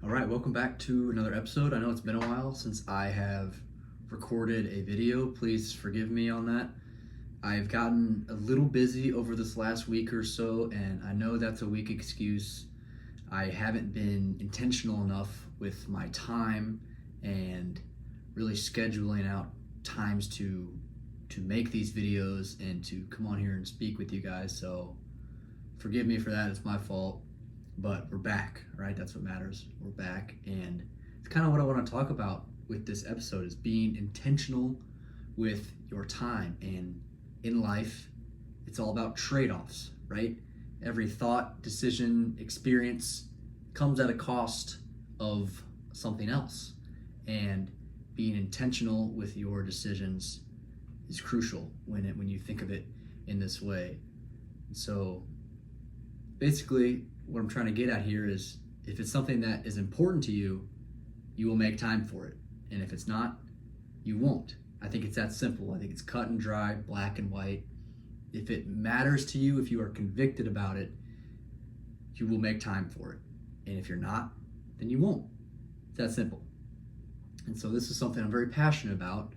All right, welcome back to another episode. I know it's been a while since I have recorded a video. Please forgive me on that. I've gotten a little busy over this last week or so, and I know that's a weak excuse. I haven't been intentional enough with my time and really scheduling out times to make these videos and to come on here and speak with you guys. So forgive me for that. It's my fault. But we're back, right? That's what matters. We're back, and it's kind of what I want to talk about with this episode is being intentional with your time. And in life, it's all about trade-offs, right? Every thought, decision, experience comes at a cost of something else. And being intentional with your decisions is crucial when you think of it in this way. So basically, what I'm trying to get at here is if it's something that is important to you, you will make time for it. And if it's not, you won't. I think it's that simple. I think it's cut and dry, black and white. If it matters to you, if you are convicted about it, you will make time for it. And if you're not, then you won't. It's that simple. And so this is something I'm very passionate about,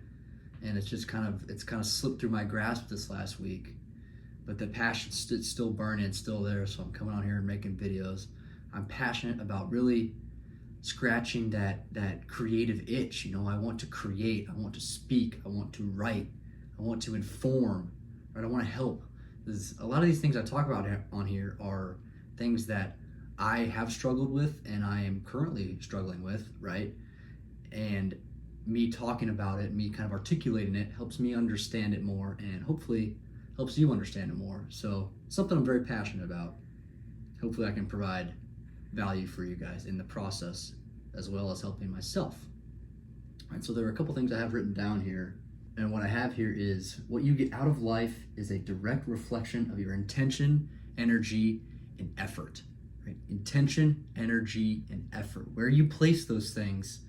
and it's kind of slipped through my grasp this last week. But the passion's still burning, it's still there, so I'm coming on here and making videos. I'm passionate about really scratching that creative itch. I want to create, I want to speak, I want to write, I want to inform, right? I want to help. A lot of these things I talk about on here are things that I have struggled with and I am currently struggling with, right? And me talking about it, me kind of articulating it, helps me understand it more and hopefully helps you understand it more. So something I'm very passionate about. Hopefully I can provide value for you guys in the process as well as helping myself. All right, so there are a couple things I have written down here. And what I have here is what you get out of life is a direct reflection of your intention, energy, and effort. Right? Intention, energy, and effort. Where you place those things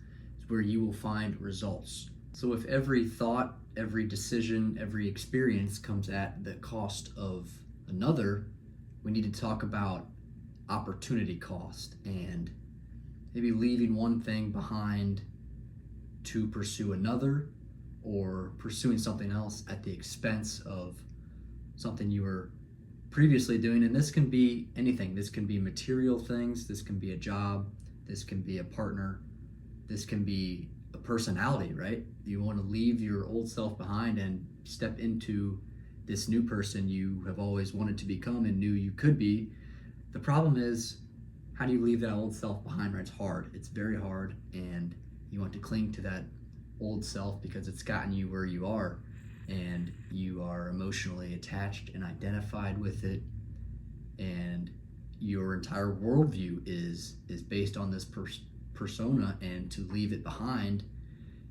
is where you will find results. So if every thought, every decision, every experience comes at the cost of another, we need to talk about opportunity cost and maybe leaving one thing behind to pursue another or pursuing something else at the expense of something you were previously doing. And this can be anything. This can be material things. This can be a job. This can be a partner. This can be a personality, right? You want to leave your old self behind and step into this new person you have always wanted to become and knew you could be. The problem is, how do you leave that old self behind? Right? It's hard. It's very hard, and you want to cling to that old self because it's gotten you where you are, and you are emotionally attached and identified with it, and your entire worldview is based on this persona, and to leave it behind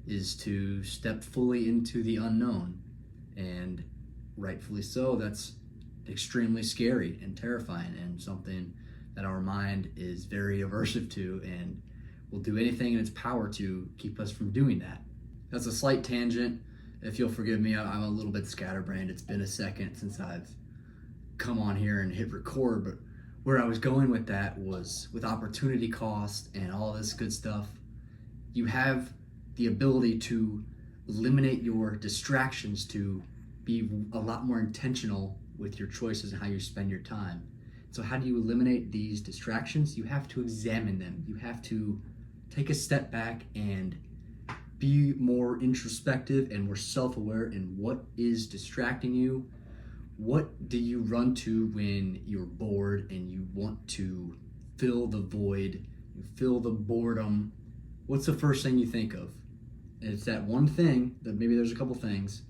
is to step fully into the unknown. And rightfully so, that's extremely scary and terrifying and something that our mind is very aversive to and will do anything in its power to keep us from doing that. That's a slight tangent. If you'll forgive me, I'm a little bit scatterbrained. It's been a second since I've come on here and hit record, but where I was going with that was with opportunity cost and all this good stuff. You have the ability to eliminate your distractions, to be a lot more intentional with your choices and how you spend your time. So how do you eliminate these distractions? You have to examine them. You have to take a step back and be more introspective and more self-aware in what is distracting you. What do you run to when you're bored and you want to fill the void, you fill the boredom? What's the first thing you think of? And it's that one thing that maybe there's a couple things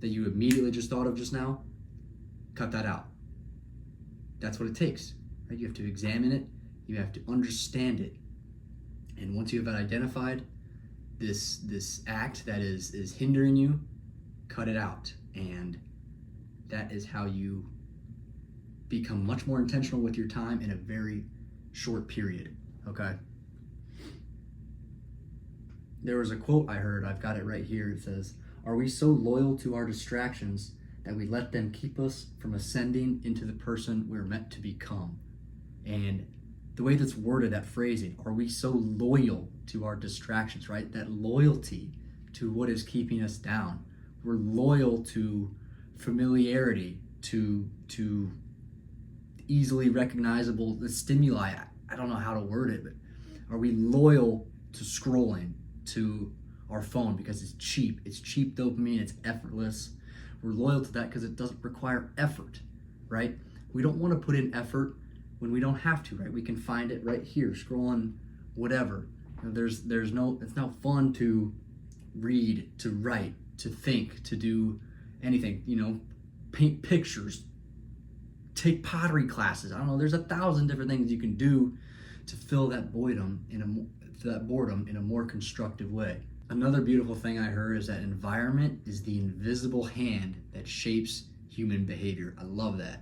that you immediately just thought of just now. Cut that out. That's what it takes, right? You have to examine it. You have to understand it. And once you have identified this act that is hindering you, cut it out. And that is how you become much more intentional with your time in a very short period, okay? There was a quote I heard, I've got it right here. It says, "Are we so loyal to our distractions that we let them keep us from ascending into the person we're meant to become?" And the way that's worded, that phrasing, are we so loyal to our distractions, right? That loyalty to what is keeping us down. We're loyal to familiarity, to easily recognizable stimuli. I don't know how to word it, but are we loyal to scrolling, to our phone because it's cheap? It's cheap dopamine, it's effortless. We're loyal to that because it doesn't require effort, right? We don't want to put in effort when we don't have to, right? We can find it right here, scrolling whatever. You know, it's not fun to read, to write, to think, to do anything, you know, paint pictures, take pottery classes. I don't know, there's 1,000 different things you can do to fill that boredom in a more constructive way. Another beautiful thing I heard is that environment is the invisible hand that shapes human behavior. I love that.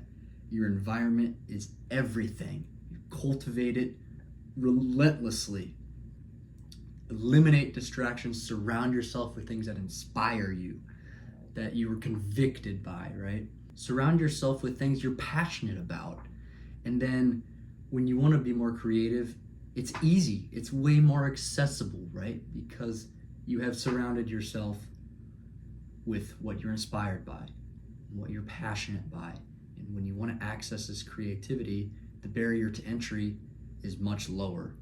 Your environment is everything. You cultivate it relentlessly. Eliminate distractions, surround yourself with things that inspire you, that you were convicted by, right? Surround yourself with things you're passionate about. And then when you want to be more creative, it's easy. It's way more accessible, right? Because you have surrounded yourself with what you're inspired by, what you're passionate by. And when you want to access this creativity, the barrier to entry is much lower.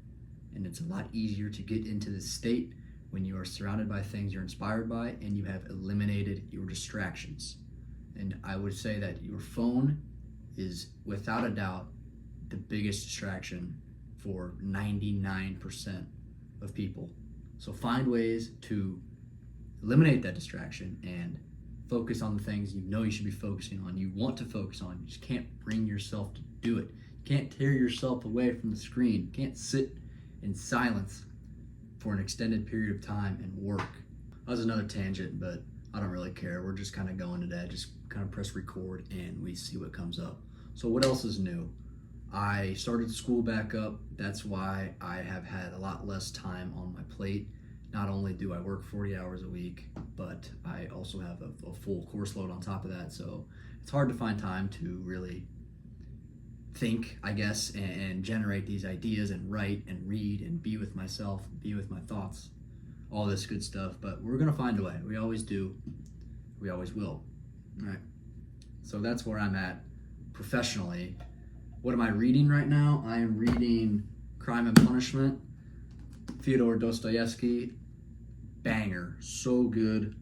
And it's a lot easier to get into this state when you are surrounded by things you're inspired by and you have eliminated your distractions. And I would say that your phone is without a doubt the biggest distraction for 99% of people. So find ways to eliminate that distraction and focus on the things you know you should be focusing on, you want to focus on. You just can't bring yourself to do it. You can't tear yourself away from the screen. You can't sit in silence for an extended period of time and work. That was another tangent, but I don't really care. We're just kind of going today. Just kind of press record and we see what comes up. So what else is new? I started school back up. That's why I have had a lot less time on my plate. Not only do I work 40 hours a week, but I also have a full course load on top of that. So it's hard to find time to really think, I guess, and generate these ideas and write and read and be with myself, be with my thoughts, all this good stuff. But we're gonna find a way. We always do. We always will. All right. So that's where I'm at professionally. What am I reading right now? I am reading Crime and Punishment, Fyodor Dostoevsky. Banger, so good.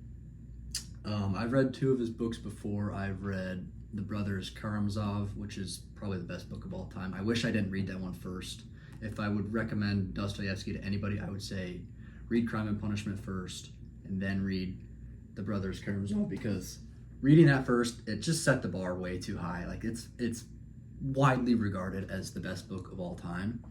I've read 2 of his books before. I've read The Brothers Karamazov, which is probably the best book of all time. I wish I didn't read that one first. If I would recommend Dostoevsky to anybody, I would say read Crime and Punishment first and then read The Brothers Karamazov, because reading that first, it just set the bar way too high. Like it's widely regarded as the best book of all time.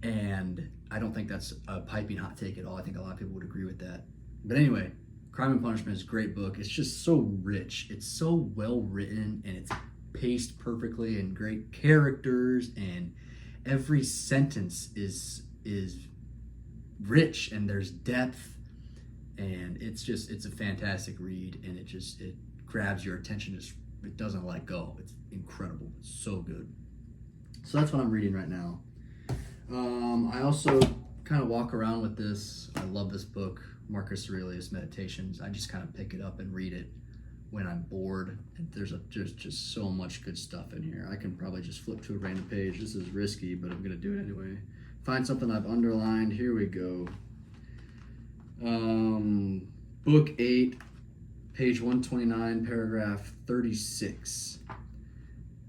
And I don't think that's a piping hot take at all. I think a lot of people would agree with that. But anyway, Crime and Punishment is a great book. It's just so rich. It's so well written and it's paced perfectly and great characters, and every sentence is rich and there's depth, and it's a fantastic read, and it grabs your attention. It doesn't let go. It's incredible. It's so good. So that's what I'm reading right now. I also kind of walk around with this. I love this book, Marcus Aurelius Meditations. I just kind of pick it up and read it when I'm bored. And there's just so much good stuff in here. I can probably just flip to a random page. This is risky, but I'm going to do it anyway. Find something I've underlined. Here we go. Book 8, page 129, paragraph 36.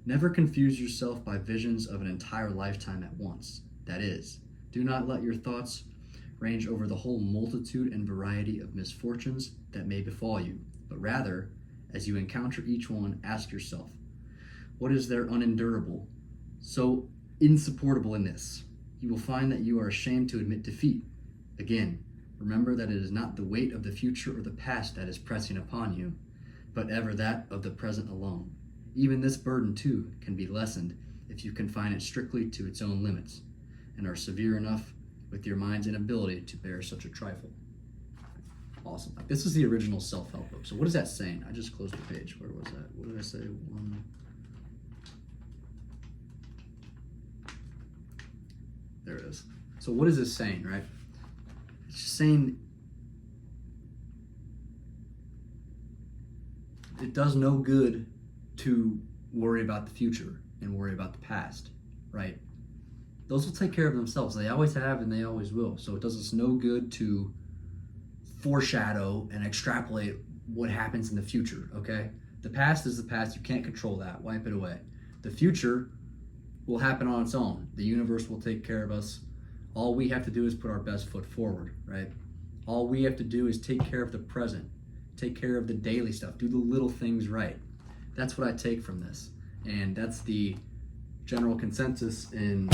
Never confuse yourself by visions of an entire lifetime at once. That is, do not let your thoughts range over the whole multitude and variety of misfortunes that may befall you, but rather, as you encounter each one, ask yourself, what is there unendurable, so insupportable in this? You will find that you are ashamed to admit defeat. Again, remember that it is not the weight of the future or the past that is pressing upon you, but ever that of the present alone. Even this burden, too, can be lessened if you confine it strictly to its own limits, and are severe enough with your mind's inability to bear such a trifle. Awesome. This is the original self-help book. So what is that saying? I just closed the page. Where was that? What did I say? There it is. So what is this saying, right? It's just saying it does no good to worry about the future and worry about the past, right? Those will take care of themselves. They always have and they always will. So it does us no good to foreshadow and extrapolate what happens in the future, okay? The past is the past. You can't control that. Wipe it away. The future will happen on its own. The universe will take care of us. All we have to do is put our best foot forward, right? All we have to do is take care of the present, take care of the daily stuff, do the little things right. That's what I take from this. And that's the general consensus in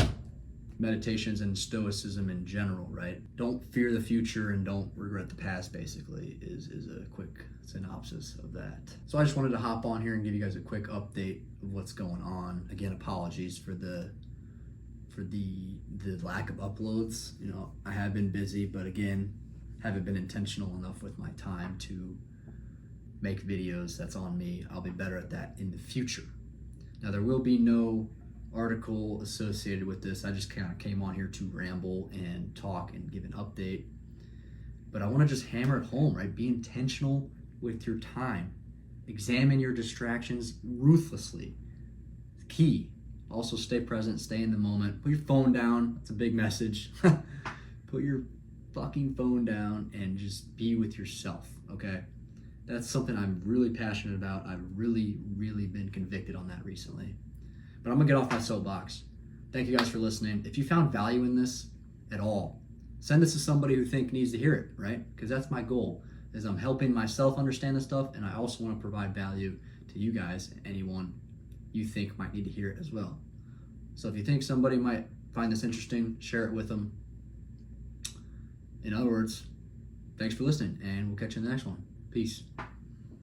meditations and stoicism in general, right? Don't fear the future and don't regret the past, basically, is a quick synopsis of that. So I just wanted to hop on here and give you guys a quick update of what's going on. Again, apologies for the lack of uploads. You know, I have been busy, but again, haven't been intentional enough with my time to make videos. That's on me. I'll be better at that in the future. Now, there will be no article associated with this. I just kind of came on here to ramble and talk and give an update. But I want to just hammer it home, right? Be intentional with your time. Examine your distractions ruthlessly. It's key. Also, stay present, stay in the moment. Put your phone down. That's a big message. Put your fucking phone down and just be with yourself, okay? That's something I'm really passionate about. I've really been convicted on that recently. But I'm gonna get off my soapbox. Thank you guys for listening. If you found value in this at all, send this to somebody who think needs to hear it, right? Because that's my goal, is I'm helping myself understand this stuff, and I also want to provide value to you guys, anyone you think might need to hear it as well. So if you think somebody might find this interesting, share it with them. In other words, thanks for listening, and we'll catch you in the next one. Peace.